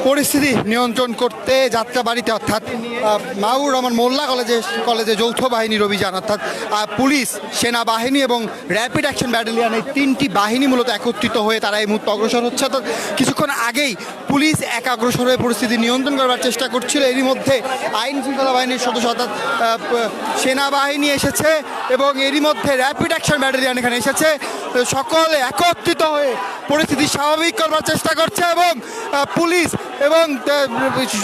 পরিস্থিতি নিয়ন্ত্রণ করতে যাত্রাবাড়িতে অর্থাৎ মাহবুবুর রহমান মোল্লা কলেজে যৌথ বাহিনীর অভিযান অর্থাৎ পুলিশ, সেনাবাহিনী এবং র্যাপিড অ্যাকশন ব্যাটালিয়ন এই তিনটি বাহিনী মূলত একত্রিত হয়ে তারা এই মুহূর্তে অগ্রসর হচ্ছে। অর্থাৎ কিছুক্ষণ আগেই পুলিশ এক অগ্রসর হয়ে পরিস্থিতি নিয়ন্ত্রণ করার চেষ্টা করছিল, এরই মধ্যে আইন শৃঙ্খলা বাহিনীর সদস্য অর্থাৎ সেনাবাহিনী এসেছে এবং এরই মধ্যে র্যাপিড অ্যাকশন ব্যাটালিয়ন এখানে এসেছে। সকলে একত্রিত হয়ে পরিস্থিতি স্বাভাবিক করবার চেষ্টা করছে এবং পুলিশ এবং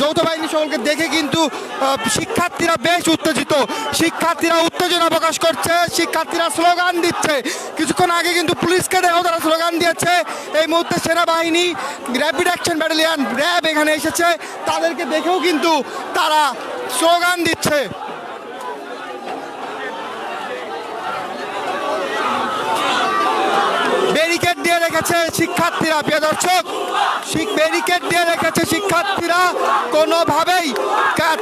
যৌথ বাহিনী সকলকে দেখে কিন্তু শিক্ষার্থীরা বেশ উত্তেজিত, শিক্ষার্থীরা উত্তেজনা প্রকাশ করছে, শিক্ষার্থীরা স্লোগান দিচ্ছে। কিছুক্ষণ আগে কিন্তু পুলিশকে দেখেও তারা স্লোগান দিয়েছে। এই মুহূর্তে সেনাবাহিনী, র্যাপিড অ্যাকশন ব্যাটালিয়ন র্যাব এখানে এসেছে, তাদেরকে দেখেও কিন্তু তারা স্লোগান দিচ্ছে। ব্যারিকেড দিয়ে রেখেছে শিক্ষার্থীরা, প্রিয় দর্শক, ব্যারিকেড দিয়ে রেখেছে শিক্ষার্থীরা, কোনোভাবেই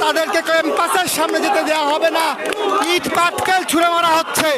তাদেরকে ক্যাম্পাসের সামনে যেতে দেওয়া হবে না। ইট পাটকেল ছুঁড়ে মারা হচ্ছে।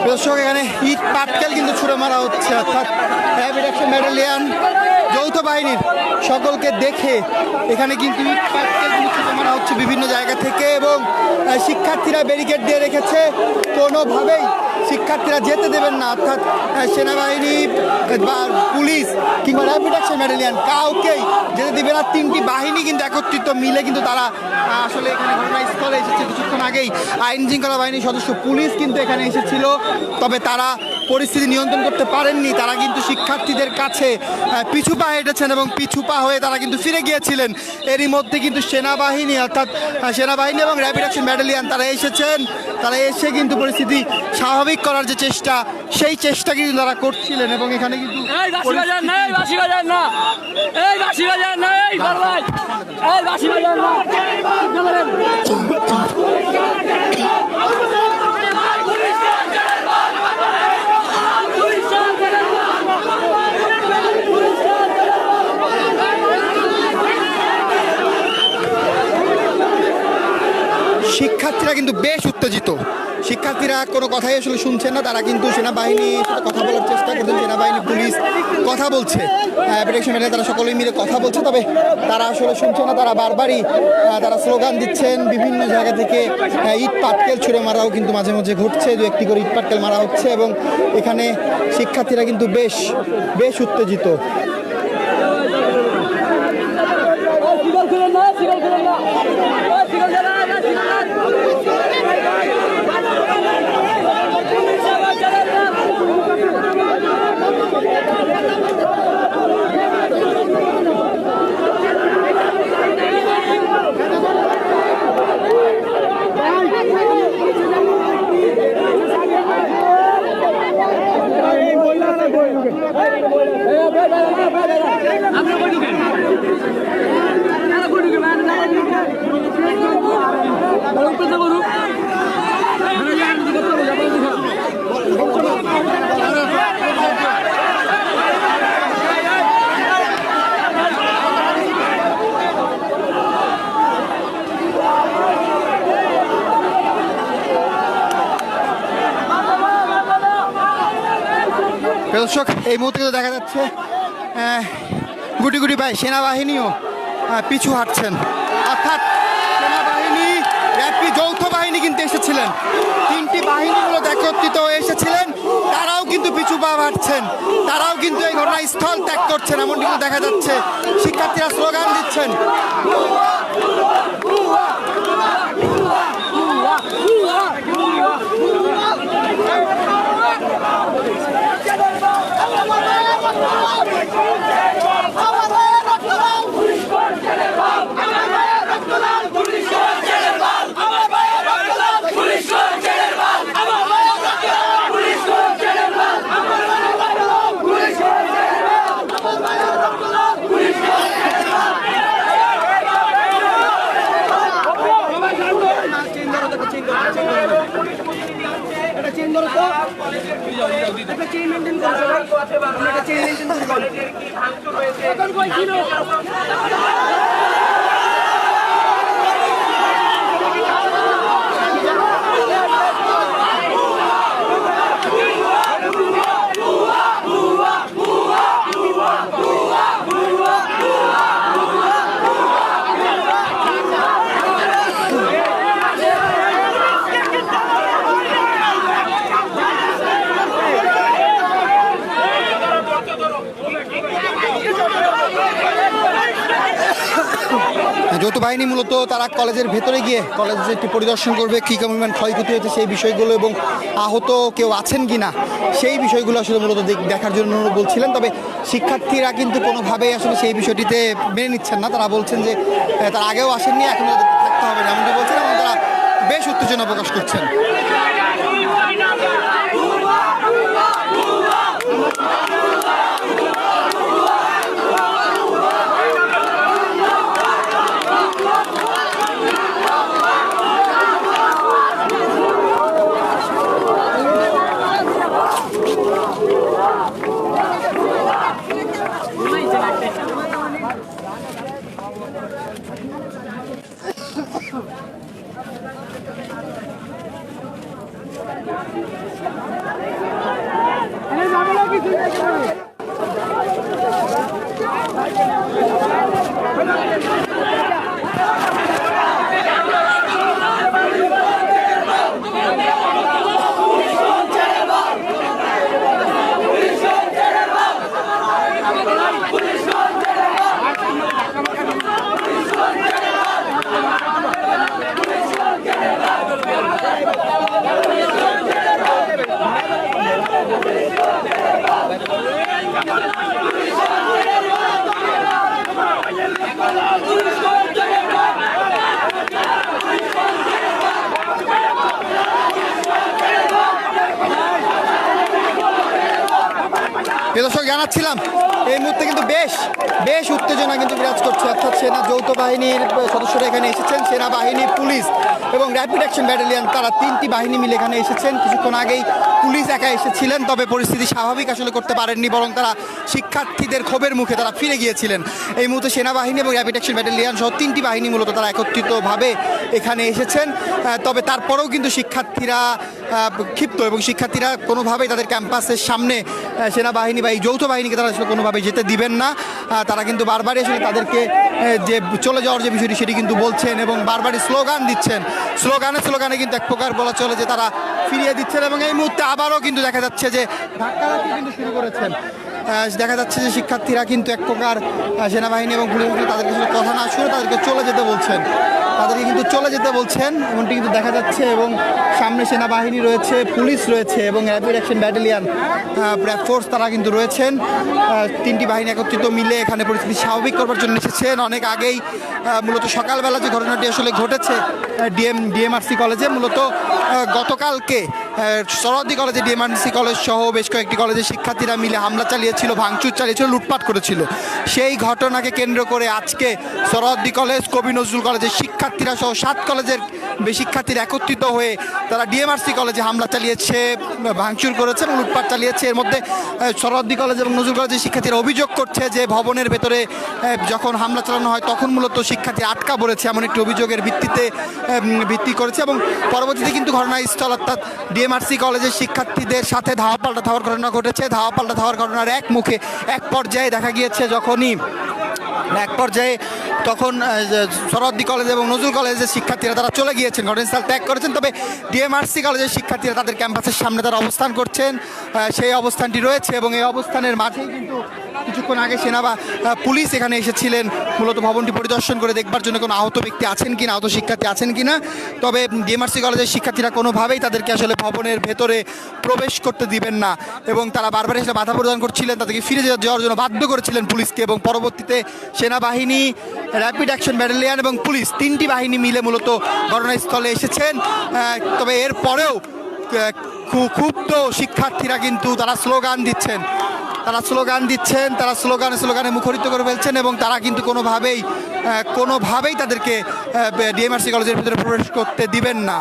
দর্শক, এখানে ইট পাটকেল কিন্তু ছুড়ে মারা হচ্ছে, অর্থাৎ র্যাপিড অ্যাকশন ব্যাটালিয়ন যৌথ বাহিনীর সকলকে দেখে এখানে কিন্তু ইট পাটকেল কিন্তু ছুড়ে মারা হচ্ছে বিভিন্ন জায়গা থেকে এবং শিক্ষার্থীরা ব্যারিকেড দিয়ে রেখেছে, কোনোভাবেই শিক্ষার্থীরা যেতে দেবেন না। অর্থাৎ সেনাবাহিনী বা পুলিশ কিংবা র্যাপিড অ্যাকশন ব্যাটালিয়ন কাউকেই যেতে দেবে না। তিনটি বাহিনী কিন্তু একত্রিত মিলে কিন্তু তারা আসলে এখানে ঘটনাস্থলে এসেছে। কিছুক্ষণ আগেই আইন শৃঙ্খলা বাহিনীর সদস্য পুলিশ কিন্তু এখানে এসেছিল, তবে তারা পরিস্থিতি নিয়ন্ত্রণ করতে পারেননি। তারা কিন্তু শিক্ষার্থীদের কাছে পিছু পা হেঁটেছেন এবং পিছু পা হয়ে তারা কিন্তু ফিরে গিয়েছিলেন। এরই মধ্যে কিন্তু সেনাবাহিনী অর্থাৎ সেনাবাহিনী এবং র্যাপিড অ্যাকশন ব্যাটালিয়ন তারা এসেছেন। তারা এসে কিন্তু পরিস্থিতি স্বাভাবিক করার যে চেষ্টা, সেই চেষ্টা কিন্তু তারা করছিলেন এবং এখানে কিন্তু শিক্ষার্থীরা কিন্তু বেশ উত্তেজিত। শিক্ষার্থীরা কোনো কথাই আসলে শুনছেন না, তারা কিন্তু সেনাবাহিনীর সাথে কথা বলার চেষ্টা করছেন। সেনাবাহিনী, পুলিশ কথা বলছে, তারা সকলেই মিলে কথা বলছে, তবে তারা আসলে শুনছে না। তারা বারবারই তারা স্লোগান দিচ্ছেন। বিভিন্ন জায়গা থেকে ইট পাটকেল ছুঁড়ে মারাও কিন্তু মাঝে মাঝে ঘটছে, দু একটি করে ইট পাটকেল মারা হচ্ছে এবং এখানে শিক্ষার্থীরা কিন্তু বেশ উত্তেজিত। দর্শক, এই মুহূর্তে দেখা যাচ্ছে গুটি গুটি পায়ে সেনাবাহিনীও পিছু হাঁটছেন। অর্থাৎ সেনাবাহিনী, র্যাপিড যৌথ বাহিনী কিন্তু এসেছিলেন, তিনটি বাহিনীগুলো একত্রিত হয়ে এসেছিলেন, তারাও কিন্তু পিছু পা হাঁটছেন, তারাও কিন্তু এই ঘটনাস্থল ত্যাগ করছেন, এমনটি কিন্তু দেখা যাচ্ছে। শিক্ষার্থীরা স্লোগান দিচ্ছেন। যৌথ বাহিনী মূলত তারা কলেজের ভেতরে গিয়ে কলেজে একটি পরিদর্শন করবে, কী কেমন ক্ষয়ক্ষতি হয়েছে সেই বিষয়গুলো এবং আহত কেউ আছেন কি না সেই বিষয়গুলো আসলে মূলত দেখার জন্য বলছিলেন। তবে শিক্ষার্থীরা কিন্তু কোনোভাবেই আসলে সেই বিষয়টিতে মেনে নিচ্ছেন না। তারা বলছেন যে তারা আগেও আসেননি, এখন তাদেরকে থাকতে হবে না, এমনটি বলছেন এবং তারা বেশ উত্তেজনা প্রকাশ করছেন। দর্শক জানাচ্ছিলাম এই মুহূর্তে কিন্তু বেশ উত্তেজনা কিন্তু বিরাজ করছে, অর্থাৎ সেনা যৌথ বাহিনীর সদস্যরা এখানে এসেছেন, সেনাবাহিনী, পুলিশ এবং র্যাপিড অ্যাকশন ব্যাটালিয়ন, তারা তিনটি বাহিনী মিলে এখানে এসেছেন। কিছুক্ষণ আগেই পুলিশ একা এসেছিলেন, তবে পরিস্থিতি স্বাভাবিক আসলে করতে পারেননি, বরং তারা শিক্ষার্থীদের ক্ষোভের মুখে তারা ফিরে গিয়েছিলেন। এই মুহূর্তে সেনাবাহিনী এবং র্যাপিড অ্যাকশন ব্যাটালিয়ন সহ তিনটি বাহিনী মূলত তারা একত্রিতভাবে এখানে এসেছেন। তবে তারপরেও কিন্তু শিক্ষার্থীরা ক্ষিপ্ত এবং শিক্ষার্থীরা কোনোভাবেই তাদের ক্যাম্পাসের সামনে সেনাবাহিনী বা এই যৌথ বাহিনীকে তারা আসলে কোনোভাবে যেতে দিবেন না। তারা কিন্তু বারবারই আসলে তাদেরকে যে চলে যাওয়ার যে বিষয়টি সেটি কিন্তু বলছেন এবং বারবারই স্লোগান দিচ্ছেন। স্লোগানে কিন্তু এক প্রকার বলা চলে যে তারা ফিরিয়ে দিচ্ছেন এবং এই মুহূর্তে আবারও কিন্তু দেখা যাচ্ছে যে ধাক্কাধাক্কি কিন্তু শুরু করেছেন। দেখা যাচ্ছে যে শিক্ষার্থীরা কিন্তু এক প্রকার সেনাবাহিনী এবং পুলিশ তাদেরকে কথা না শুনে তাদেরকে চলে যেতে বলছেন, এমনটি কিন্তু দেখা যাচ্ছে। এবং সামনে সেনাবাহিনী রয়েছে, পুলিশ রয়েছে এবং র্যাপিড অ্যাকশন ব্যাটালিয়ন ফোর্স তারা কিন্তু রয়েছেন। তিনটি বাহিনী একত্রিত মিলে এখানে পরিস্থিতি স্বাভাবিক করবার জন্য এসেছেন। অনেক আগেই মূলত সকালবেলা যে ঘটনাটি আসলে ঘটেছে ডিএমআরসি কলেজে, মূলত গতকালকে সরোয়ার্দী কলেজে ডিএমআরসি কলেজ সহ বেশ কয়েকটি কলেজের শিক্ষার্থীরা মিলে হামলা চালিয়েছিল, ভাঙচুর চালিয়েছিল, লুটপাট করেছিল। সেই ঘটনাকে কেন্দ্র করে আজকে সরোয়ার্দী কলেজ, কবি নজরুল কলেজের শিক্ষার্থীরা সহ 7 কলেজের শিক্ষার্থীরা একত্রিত হয়ে তারা ডিএমআরসি কলেজে হামলা চালিয়েছে, ভাঙচুর করেছে এবং লুটপাট চালিয়েছে। এর মধ্যে সরোয়ার্দী কলেজ এবং নজরুল কলেজের শিক্ষার্থীরা অভিযোগ করছে যে ভবনের ভেতরে যখন হামলা চালানো হয় তখন মূলত শিক্ষার্থী আটকা পড়েছে, এমন একটি অভিযোগের ভিত্তি করেছে। এবং পরবর্তীতে কিন্তু ঘটনাস্থল অর্থাৎ ডিএমআরসি কলেজের শিক্ষার্থীদের সাথে ধাওয়া পাল্টা ধাওয়ার ঘটনা ঘটেছে। ধাওয়া পাল্টা ধাওয়ার ঘটনার এক পর্যায়ে দেখা গিয়েছে যখনই এক পর্যায়ে তখন সরওয়ার্দী কলেজ এবং নজরুল কলেজের শিক্ষার্থীরা তারা চলে গিয়েছেন, ঘটনাস্থল ত্যাগ করেছেন। তবে ডিএমআরসি কলেজের শিক্ষার্থীরা তাদের ক্যাম্পাসের সামনে তারা অবস্থান করছেন, সেই অবস্থানটি রয়েছে। এবং এই অবস্থানের মাঝেই কিন্তু কিছুক্ষণ আগে পুলিশ এখানে এসেছিলেন মূলত ভবনটি পরিদর্শন করে দেখবার জন্য কোনো আহত ব্যক্তি আছেন কিনা, আহত শিক্ষার্থী আছেন কিনা। তবে ডিএমআরসি কলেজের শিক্ষার্থীরা কোনোভাবেই তাদেরকে আসলে ভবনের ভেতরে প্রবেশ করতে দিবেন না এবং তারা বারবার এসে বাধা প্রদান করছিলেন, তাদেরকে ফিরে যাওয়ার জন্য বাধ্য করেছিলেন পুলিশকে। এবং পরবর্তীতে সেনাবাহিনী, র্যাপিড অ্যাকশন ব্যাটালিয়ন এবং পুলিশ তিনটি বাহিনী মিলে মূলত ঘটনাস্থলে এসেছেন। তবে এর পরেও ক্ষুব্ধ শিক্ষার্থীরা কিন্তু তারা স্লোগান দিচ্ছেন, তারা স্লোগানে মুখরিত করে ফেলছেন এবং তারা কিন্তু কোনোভাবেই তাদেরকে ডিএমআরসি কলেজের ভিতরে প্রবেশ করতে দিবেন না।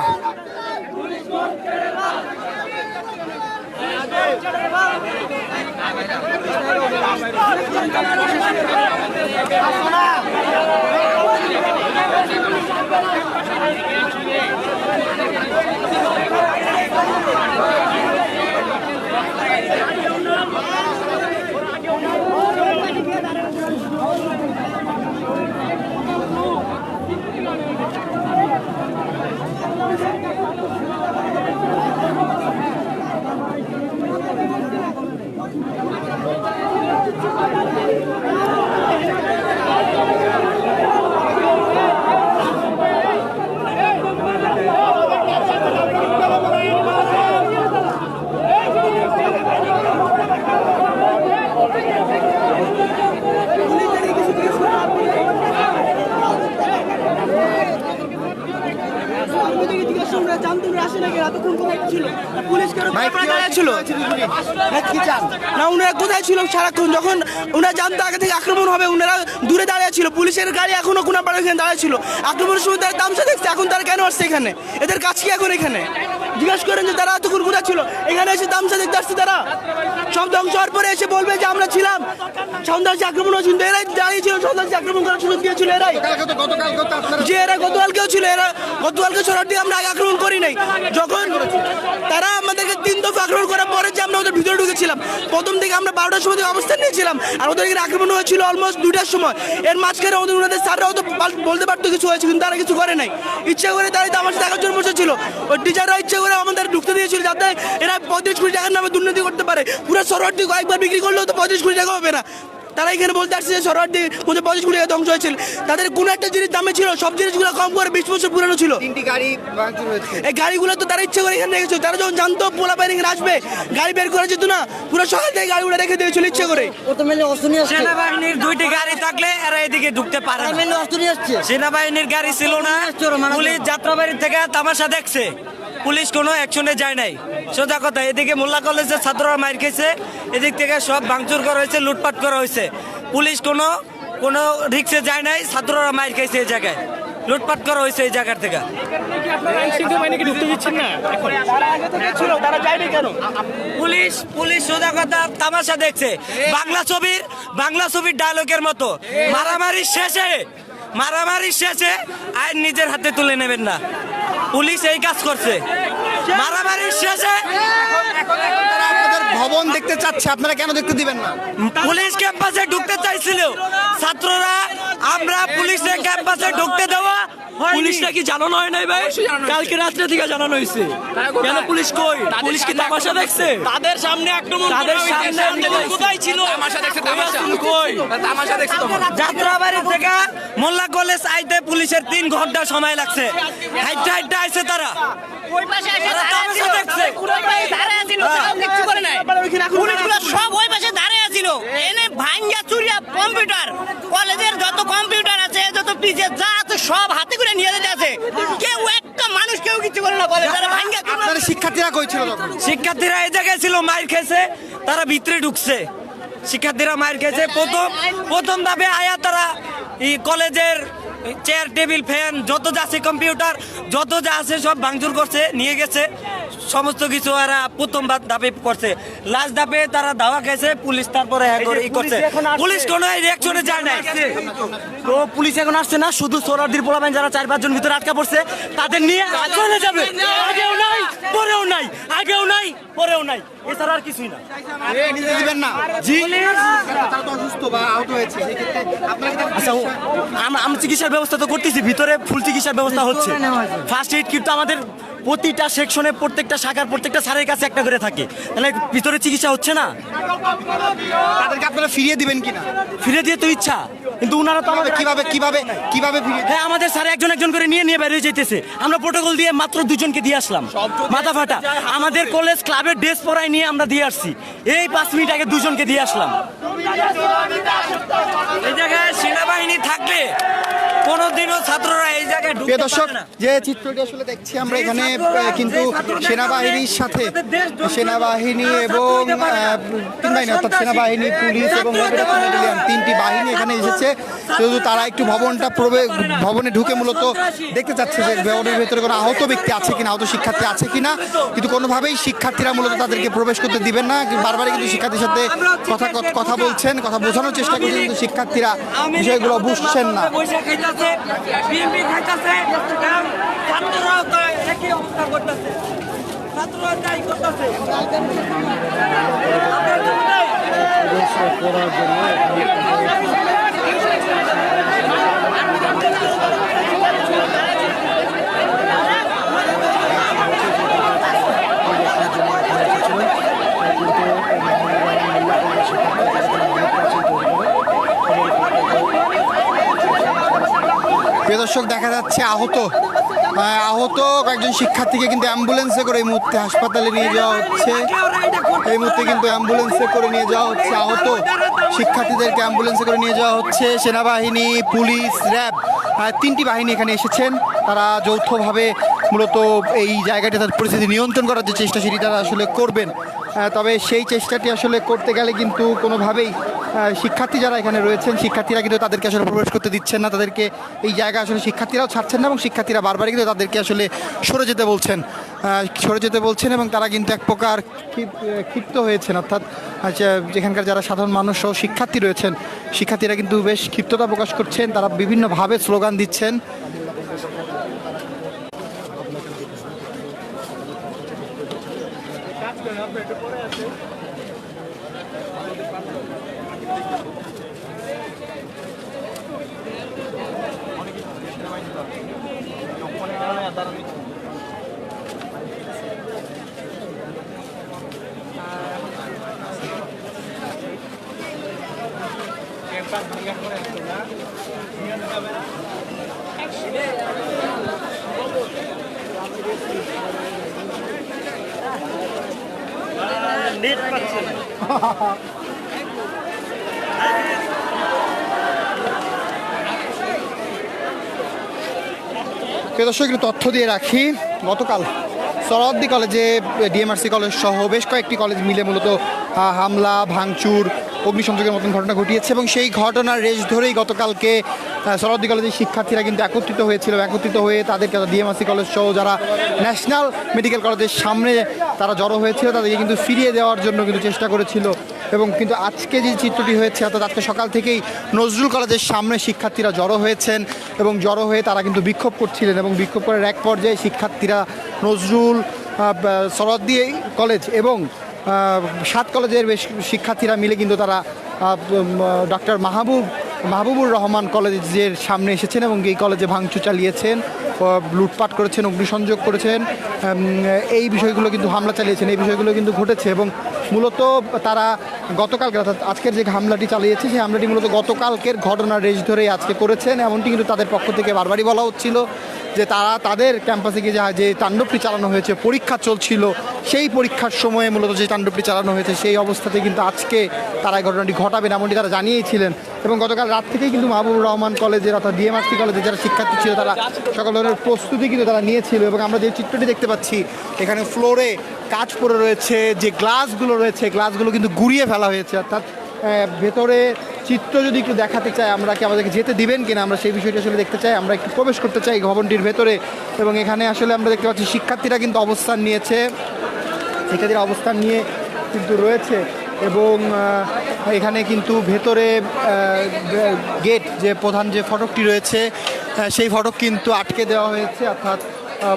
কোথায় ছিল সারাক্ষণ? যখন ওনারা জানতো আগে থেকে আক্রমণ হবে, ওনারা দূরে দাঁড়িয়ে ছিল। পুলিশের গাড়ি এখনো কোনা পাড়া এখানে দাঁড়িয়ে ছিল। আক্রমণের সময় তারা তামসা দেখছে, এখন তারা কেন আসছে এখানে? এদের কাজ কি এখন এখানে? জিজ্ঞাসা করেন যে তারা এতক্ষণ কোথায় ছিল? এখানে এসে তামসা দেখতে আসছে। তারা সব ধ্বংস হওয়ার পরে এসে বলবে যে আমরা ছিলাম, সন্ত্রাসী আক্রমণ হয়েছিল। এরাই দাঁড়িয়ে ছিল, সন্ত্রাসী আক্রমণ করার সুযোগ দিয়েছিল এরাই। যে এরা গতকালকেও ছিল, এরা গতকালকে সরাসরি আমরা আগে আক্রমণ করি নাই। যখন তারা আমাদেরকে 3 দফা আক্রমণ করার পরে যে আমরা ওদের ভিতরে ঢুকেছিলাম, প্রথম থেকে আমরা 12টার সময় থেকে অবস্থান নিয়েছিলাম, আর ওদের এখানে আক্রমণ হয়েছিল অলমোস্ট 2টার সময়। এর মাঝখানে ওনাদের স্যাররাও তো বলতে পারতো কিছু হয়েছে, কিন্তু তারা কিছু করে নাই। ইচ্ছা করে তারাই তো আমার সাথে দেখার জন্য বসেছিল। ওই টিচাররা ইচ্ছা করে আমাদের ঢুকতে দিয়েছিল যাতে এরা 35 কোটি টাকার নামে দুর্নীতি করতে পারে। পুরো সরওয়ার্দী একবার বিক্রি করলেও তো 35 কোটি টাকা হবে না। তারা এখানে বলতে আসছে যে সরওয়ার্দী 35 কোটি টাকা ধ্বংস হয়েছিল। তাদের কোনো একটা জিনিস দামে ছিল, সব জিনিসগুলো কম করে 20 বছর পুরানো ছিল। এই গাড়িগুলো তো তারা ইচ্ছা করে এখানে রেখেছিল। তারা যখন জানতো পোলা বাইরে এখানে আসবে, গাড়ি বের করা যেত না, পুরো সকাল থেকে গাড়িগুলো রেখে দিয়েছিল ইচ্ছা করে। সেনাবাহিনীর 2টি গাড়ি থাকলে এরা এদিকে ঢুকতে পারে না। সেনাবাহিনীর গাড়ি ছিল না, পুলিশ যাত্রাবাড়ি থেকে তামাশা দেখছে, পুলিশ কোনো অ্যাকশনে যায় নাই। সোজা কথা, এদিকে মোল্লা কলেজের ছাত্ররা মার খেয়েছে, এদিক থেকে সব ভাঙচুর করা হয়েছে, লুটপাট করা হয়েছে। পুলিশ কোনো রিক্সে যায় নাই, ছাত্ররা মার খেয়েছে এই জায়গায়, লুটপাট করা হয়েছে এই জায়গার থেকে। পুলিশ সোজা কথা তামাশা দেখছে, বাংলা ছবির ডায়লগের মতো। মারামারি শেষে আইন নিজের হাতে তুলে নেবেন না, পুলিশ এই কাজ করছে। মারামারির শেষে আপনাদের ভবন দেখতে চাচ্ছে, আপনারা কেন দেখতে দিবেন না? পুলিশ ক্যাম্পাসে ঢুকতে চাইছিল ছাত্ররা, আমরা পুলিশের ক্যাম্পাসে ঢুকতে দেওয়া পুলিশটা কি জানানো হয় নাই ভাই? কালকে রাত্রে থেকে জানানো হয়েছে। কেন পুলিশ কই? পুলিশ কি তামাশা দেখছে? তাদের সামনে আক্রমণ, তাদের সামনে কোথায় ছিল? তামাশা দেখছে, তামাশা কই? তামাশা দেখছে তো। যাত্রাবাড়ি থেকে মোল্লা কলেজ আইতে পুলিশের 3 ঘন্টা সময় লাগছে। হাইটে আইছে তারা। ওই পাশে এসে তামাশা দেখছে, দাঁড়ায় ছিল, কিছু করে নাই। পুলিশগুলো সব ওই পাশে দাঁড়ায় ছিল। এনে ভাঙ্গা চুরিয়া কম্পিউটার, কলেজের যত কম্পিউটার আছে, যত পিসি যা আছে সব হাতে করে নিয়ে যেতে আছে। কেউ একটা মানুষ কেউ কিছু করে না কলেজে ভাঙ্গা। আপনারা শিক্ষার্থীরা কই ছিল? শিক্ষার্থীরা এই জায়গায় ছিল, মাইর খেয়েছে, তারা ভিতরে ঢুকছে। শিক্ষার্থীরা মাইর খেয়েছে। প্রথম ধাপে আয়া তারা এই কলেজের চেয়ার টেবিল ফ্যান যত যা আছে, কম্পিউটার যত যা আছে সব ভাঙচুর করছে, নিয়ে গেছে। সমস্ত কিছু এরা প্রথম ধাপে করছে, লাস্ট ধাপে তারা দাওয়া খেয়েছে, পুলিশ তারপরে করছে, পুলিশ কোনো রিয়াকশনে যায় নাই। তো পুলিশ এখন আসছে না, শুধু সোহরাওয়ার্দীর পোলাপাইন যারা 4-5 জন ভিতরে আটকা পড়ছে তাদের নিয়ে চলে যাবে। আগেও নাই পরেও নাই, আগেও নাই পরেও নাই, এছাড়া আর কিছুই না। নিতে দিবেন না? জি তারা তো অসুস্থ বা আহত হয়েছে, সেক্ষেত্রে আপনারা কি আচ্ছা, আমরা চিকিৎসার ব্যবস্থা তো করতেছি, ভিতরে ফুল চিকিৎসার ব্যবস্থা হচ্ছে। ফার্স্ট এইড কিট তো আমাদের প্রতিটা সেকশনে, প্রত্যেকটা শাখার প্রত্যেকটা স্যারের কাছে একটা করে থাকে, তাহলে ভিতরে চিকিৎসা হচ্ছে না। তাদেরকে আপনারা ফিরিয়ে দিবেন কিনা? ফিরে দিয়ে তো ইচ্ছা, কিন্তু ওনারা তো আমাদের কিভাবে কিভাবে কিভাবে ফিরিয়ে হ্যাঁ, আমাদের স্যার একজন একজন করে নিয়ে বেরিয়ে যেতেছে। আমরা প্রোটোকল দিয়ে মাত্র 2 জনকে দিয়ে আসলাম, মাথা ফাটা। আমাদের কলেজ ক্লাবের ড্রেস পরায় নিয়ে আমরা দিয়ে আসছি, এই 5 মিনিট আগে 2 জনকে দিয়ে আসলাম। এই জায়গায় সেনাবাহিনী থাকলে কোনোদিনও ছাত্ররা এই জায়গায় প্রিয় ঢুকতে দর্শক, পারে না। যে চিত্রটি আসলে দেখছি আমরা এখানে, কিন্তু সেনাবাহিনীর সাথে সেনাবাহিনী এবং 3 বাহিনী অর্থাৎ সেনাবাহিনী, পুলিশ এবং ব্যাটালিয়ন 3টি বাহিনী এখানে এসেছে। শুধু তারা একটু ভবনে ঢুকে মূলত দেখতে চাচ্ছে যে ভবনের ভেতরে কোনো আহত ব্যক্তি আছে কিনা, আহত শিক্ষার্থী আছে কিনা, কিন্তু কোনোভাবেই শিক্ষার্থীরা মূলত তাদেরকে প্রবেশ করতে দিবেন না। বারবারই কিন্তু শিক্ষার্থীর সাথে কথা বলছেন, কথা বোঝানোর চেষ্টা করছেন, কিন্তু শিক্ষার্থীরা বিষয়গুলো বুঝছেন না। বিএনপি খাইতেছে, ছাত্ররাও তো একই অবস্থা করতেছে, ছাত্ররা তাই করতেছে। প্রিয় দর্শক, দেখা যাচ্ছে আহত কয়েকজন শিক্ষার্থীকে কিন্তু অ্যাম্বুলেন্সে করে এই মুহূর্তে হাসপাতালে নিয়ে যাওয়া হচ্ছে। এই মুহূর্তে কিন্তু অ্যাম্বুলেন্সে করে নিয়ে যাওয়া হচ্ছে আহত শিক্ষার্থীদেরকে, অ্যাম্বুলেন্সে করে নিয়ে যাওয়া হচ্ছে। সেনাবাহিনী, পুলিশ, র্যাব 3টি বাহিনী এখানে এসেছেন। তারা যৌথভাবে মূলত এই জায়গাটা তার পরিস্থিতি নিয়ন্ত্রণ করার যে চেষ্টা সেটি তারা আসলে করবেন। তবে সেই চেষ্টাটি আসলে করতে গেলে কিন্তু কোনোভাবেই শিক্ষার্থী যারা এখানে রয়েছেন, শিক্ষার্থীরা কিন্তু তাদেরকে আসলে প্রবেশ করতে দিচ্ছেন না, তাদেরকে এই জায়গা আসলে শিক্ষার্থীরাও ছাড়ছেন না, এবং শিক্ষার্থীরা বারবারই কিন্তু তাদেরকে আসলে সরে যেতে বলছেন এবং তারা কিন্তু এক প্রকার ক্ষিপ্ত হয়েছেন। অর্থাৎ যেখানকার যারা সাধারণ মানুষ সহ শিক্ষার্থী রয়েছেন, শিক্ষার্থীরা কিন্তু বেশ ক্ষিপ্ততা প্রকাশ করছেন, তারা বিভিন্নভাবে স্লোগান দিচ্ছেন। দর্শক, একটু তথ্য দিয়ে রাখি, গতকাল সোহরাওয়ার্দী কলেজে ডিএমআরসি কলেজ সহ বেশ কয়েকটি কলেজ মিলে মূলত হামলা, ভাঙচুর, অগ্নিসংযোগের মতন ঘটনা ঘটিয়েছে, এবং সেই ঘটনার রেশ ধরেই গতকালকে সোহরাওয়ার্দী কলেজের শিক্ষার্থীরা কিন্তু একত্রিত হয়ে তাদেরকে ডিএমআরসি কলেজ সহ যারা ন্যাশনাল মেডিকেল কলেজের সামনে তারা জড়ো হয়েছিল তাদেরকে কিন্তু ফিরিয়ে দেওয়ার জন্য কিন্তু চেষ্টা করেছিল। এবং কিন্তু আজকে যে চিত্রটি হয়েছে, অর্থাৎ আজকে সকাল থেকেই নজরুল কলেজের সামনে শিক্ষার্থীরা জড়ো হয়েছেন এবং জড়ো হয়ে তারা কিন্তু বিক্ষোভ করছিলেন, এবং বিক্ষোভ করার এক পর্যায়ে শিক্ষার্থীরা নজরুল, সোহরাওয়ার্দী কলেজ এবং 7 কলেজের বেশ শিক্ষার্থীরা মিলে কিন্তু তারা ডক্টর মাহবুবুর রহমান কলেজের সামনে এসেছেন এবং এই কলেজে ভাঙচুর চালিয়েছেন, লুটপাট করেছেন, অগ্নিসংযোগ করেছেন, এই বিষয়গুলো কিন্তু হামলা চালিয়েছেন, এই বিষয়গুলো কিন্তু ঘটেছে। এবং মূলত তারা গতকালকে, অর্থাৎ আজকের যে হামলাটি চালিয়েছে সেই হামলাটি মূলত গতকালকের ঘটনার রেশ ধরেই আজকে করেছেন, এমনটি কিন্তু তাদের পক্ষ থেকে বারবারই বলা হচ্ছিল যে তারা তাদের ক্যাম্পাসে গিয়ে যে তাণ্ডবটি চালানো হয়েছে, পরীক্ষা চলছিল, সেই পরীক্ষার সময়ে মূলত যে তাণ্ডবটি চালানো হয়েছে সেই অবস্থাতে কিন্তু আজকে তারা এই ঘটনাটি ঘটাবেন এমনটি তারা জানিয়েছিলেন। এবং গতকাল রাত থেকেই কিন্তু মাহবুবুর রহমান কলেজের, অর্থাৎ ডিএমআরসি কলেজের যারা শিক্ষার্থী ছিল তারা সকল ধরনের প্রস্তুতি কিন্তু তারা নিয়েছিল। এবং আমরা যে চিত্রটি দেখতে পাচ্ছি, এখানে ফ্লোরে কাচ পড়ে রয়েছে, যে গ্লাসগুলো রয়েছে গ্লাসগুলো কিন্তু গুঁড়িয়ে ফেলা হয়েছে। অর্থাৎ ভেতরে চিত্র যদি একটু দেখাতে চাই আমরা, কি আমাদেরকে যেতে দিবেন কিনা, আমরা সেই বিষয়টি আসলে দেখতে চাই, আমরা একটু প্রবেশ করতে চাই ভবনটির ভেতরে। এবং এখানে আসলে আমরা দেখতে পাচ্ছি শিক্ষার্থীরা কিন্তু অবস্থান নিয়েছে। শিক্ষার্থীরা অবস্থান নিয়ে কিন্তু রয়েছে এবং এখানে কিন্তু ভেতরে গেট যে প্রধান যে ফটকটি রয়েছে সেই ফটক কিন্তু আটকে দেওয়া হয়েছে, অর্থাৎ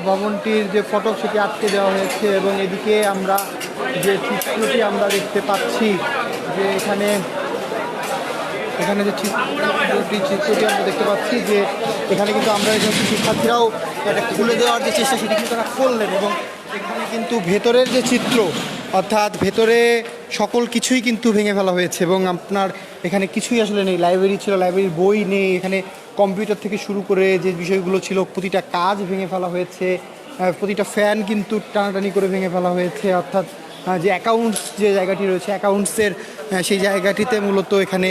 ভবনটির যে ফটক সেটি আটকে দেওয়া হয়েছে। এবং এদিকে আমরা যে চিত্রটি আমরা দেখতে পাচ্ছি যে এখানে যে চিত্রটি আমরা দেখতে পাচ্ছি যে এখানে কিন্তু আমরা শিক্ষার্থীরাও একটা খুলে দেওয়ার যে চেষ্টা সেটি কিন্তু তারা করলেন। এবং এখানে কিন্তু ভেতরের যে চিত্র, অর্থাৎ ভেতরে সকল কিছুই কিন্তু ভেঙে ফেলা হয়েছে এবং আপনার এখানে কিছুই আসলে নেই। লাইব্রেরি ছিল, লাইব্রেরির বই নেই, এখানে কম্পিউটার থেকে শুরু করে যে বিষয়গুলো ছিল প্রতিটা কাজ ভেঙে ফেলা হয়েছে, প্রতিটা ফ্যান কিন্তু টানাটানি করে ভেঙে ফেলা হয়েছে। অর্থাৎ যে অ্যাকাউন্টস যে জায়গাটি রয়েছে, অ্যাকাউন্টসের সেই জায়গাটিতে মূলত এখানে